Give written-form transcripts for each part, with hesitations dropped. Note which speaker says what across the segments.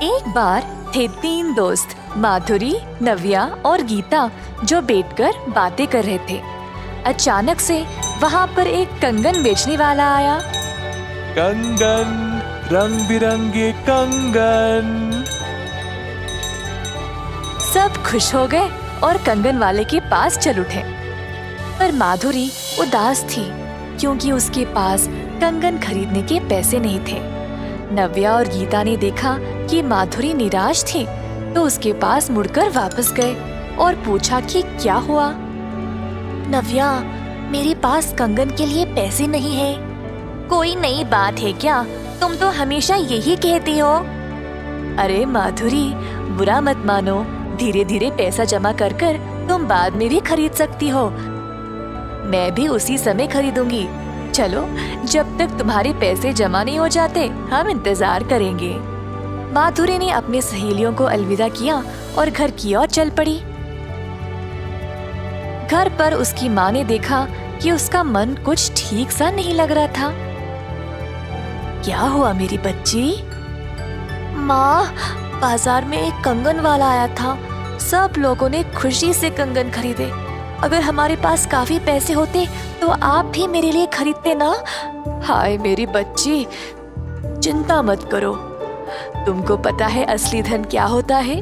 Speaker 1: एक बार थे 3 दोस्त माधुरी, नव्या और गीता जो बैठकर बातें कर रहे थे। अचानक से वहाँ पर एक कंगन बेचने वाला आया।
Speaker 2: कंगन, रंग बिरंगे कंगन।
Speaker 1: सब खुश हो गए और कंगन वाले के पास चल उठे। पर माधुरी उदास थी क्योंकि उसके पास कंगन खरीदने के पैसे नहीं थे। नव्या और गीता ने देखा कि माधुरी निराश थी तो उसके पास मुड़कर वापस गए और पूछा कि क्या हुआ। नव्या, मेरे पास कंगन के लिए पैसे नहीं है। कोई नई बात है क्या? तुम तो हमेशा यही कहती हो। अरे माधुरी, बुरा मत मानो, धीरे धीरे पैसा जमा कर कर तुम बाद में भी खरीद सकती हो। मैं भी उसी समय खरीदूंगी। चलो, जब तक तुम्हारे पैसे जमा नहीं हो जाते हम इंतजार करेंगे। माधुरी ने अपनी सहेलियों को अलविदा किया और घर की ओर चल पड़ी। घर पर उसकी माँ ने देखा कि उसका मन कुछ ठीक सा नहीं लग रहा था। क्या हुआ मेरी बच्ची? माँ, बाजार में एक कंगन वाला आया था। सब लोगों ने खुशी से कंगन खरीदे। अगर हमारे पास काफी पैसे होते तो आप भी मेरे लिए खरीदते ना। हाय मेरी बच्ची, चिंता मत करो। तुमको पता है असली धन क्या होता है?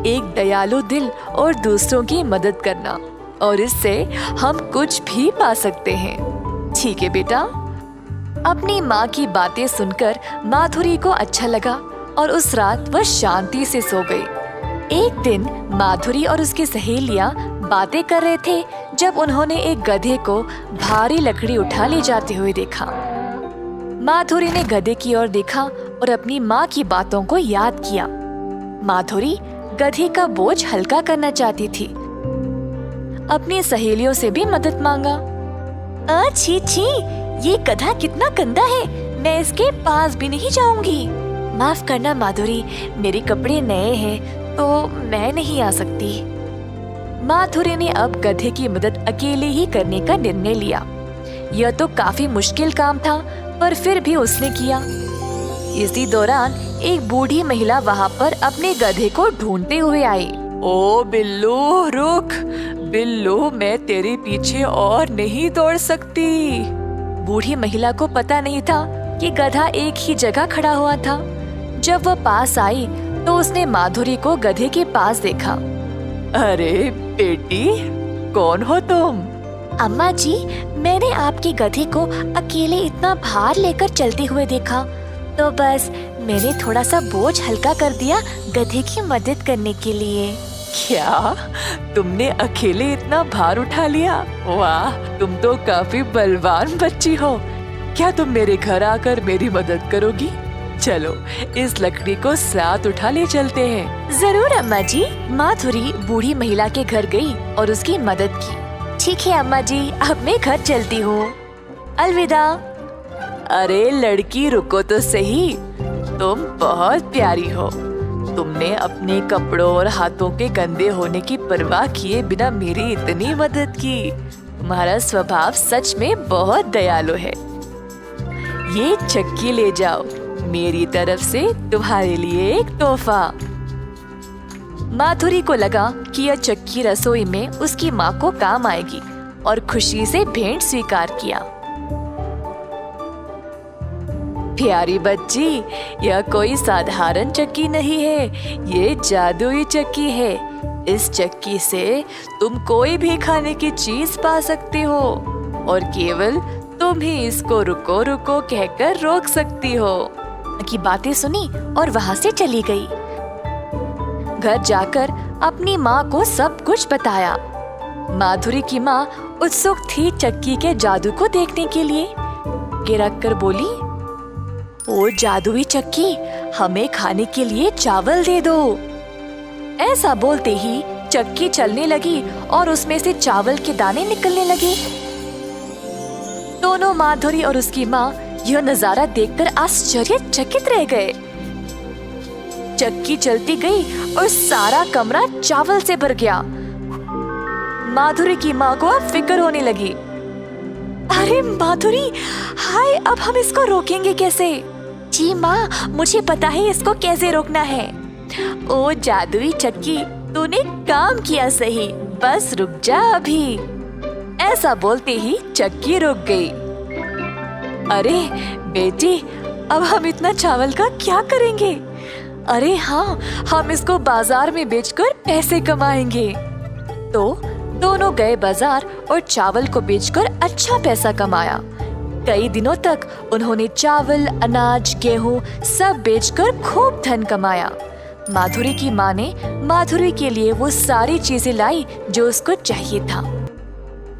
Speaker 1: एक दयालु दिल और दूसरों की मदद करना, और इससे हम कुछ भी पा सकते हैं। ठीक है बेटा। अपनी माँ की बातें सुनकर माधुरी को अच्छा लगा और उस रात वह शांति से सो गई। एक दिन माधुरी और उसकी सहेलियां बातें कर रहे थे जब उन्होंने एक गधे को भारी लकड़ी उठा ले जाते हुए देखा। माधुरी ने गधे की ओर देखा और अपनी माँ की बातों को याद किया। माधुरी गधे का बोझ हल्का करना चाहती थी। अपनी सहेलियों से भी मदद मांगा। छी छी, ये गधा कितना गंदा है, मैं इसके पास भी नहीं जाऊंगी। माफ करना माधुरी, मेरे कपड़े नए हैं तो मैं नहीं आ सकती। माधुरी ने अब गधे की मदद अकेले ही करने का निर्णय लिया। यह तो काफी मुश्किल काम था, पर फिर भी उसने किया। इसी दौरान एक बूढ़ी महिला वहाँ पर अपने गधे को ढूंढते हुए आई। ओ बिल्लू, रुक। बिल्लू, मैं तेरे पीछे और नहीं दौड़ सकती। बूढ़ी महिला को पता नहीं था कि गधा एक ही जगह खड़ा हुआ था। जब वह पास आई तो उसने माधुरी को गधे के पास देखा। अरे बेटी, कौन हो तुम? अम्मा जी, मैंने आपके गधे को अकेले इतना भार लेकर चलते हुए देखा तो बस मैंने थोड़ा सा बोझ हल्का कर दिया गधे की मदद करने के लिए। क्या तुमने अकेले इतना भार उठा लिया? वाह, तुम तो काफी बलवान बच्ची हो। क्या तुम मेरे घर आकर मेरी मदद करोगी? चलो, इस लकड़ी को साथ उठा ले चलते हैं। जरूर अम्मा जी। माधुरी बूढ़ी महिला के घर गई और उसकी मदद की। ठीक है अम्मा जी, अब मैं घर चलती हूँ। अलविदा। अरे लड़की, रुको तो सही। तुम बहुत प्यारी हो। तुमने अपने कपड़ों और हाथों के गंदे होने की परवाह किए बिना मेरी इतनी मदद की। तुम्हारा स्वभाव सच में बहुत दयालु है। ये चक्की ले जाओ, मेरी तरफ से तुम्हारे लिए एक तोहफा। माधुरी को लगा कि यह चक्की रसोई में उसकी माँ को काम आएगी और खुशी से भेंट स्वीकार किया। प्यारी बच्ची, यह कोई साधारण चक्की नहीं है, ये जादुई चक्की है। इस चक्की से तुम कोई भी खाने की चीज पा सकते हो और केवल तुम ही इसको रुको रुको कहकर रोक सकती हो। की बातें सुनी और वहाँ से चली गई। घर जाकर अपनी माँ को सब कुछ बताया। माधुरी की माँ उत्सुक थी चक्की के जादू को देखने के लिए। गिरक कर बोली, ओ जादुई चक्की, हमें खाने के लिए चावल दे दो। ऐसा बोलते ही चक्की चलने लगी और उसमें से चावल के दाने निकलने लगे। दोनों माधुरी और उसकी माँ यह नजारा देखकर आश्चर्यचकित रह गए। चक्की चलती गई और सारा कमरा चावल से भर गया। माधुरी की माँ को अब फिक्र होने लगी। अरे माधुरी, हाय, अब हम इसको रोकेंगे कैसे? जी माँ, मुझे पता है इसको कैसे रोकना है। ओ जादुई चक्की, तूने काम किया सही, बस रुक जा अभी। ऐसा बोलते ही चक्की रुक गई। अरे बेटी, अब हम इतना चावल का क्या करेंगे? अरे हाँ, हम इसको बाजार में बेचकर पैसे कमाएंगे। तो दोनों गए बाजार और चावल को बेचकर अच्छा पैसा कमाया। कई दिनों तक उन्होंने चावल, अनाज, गेहूं सब बेचकर खूब धन कमाया। माधुरी की माँ ने माधुरी के लिए वो सारी चीजें लाई जो उसको चाहिए था।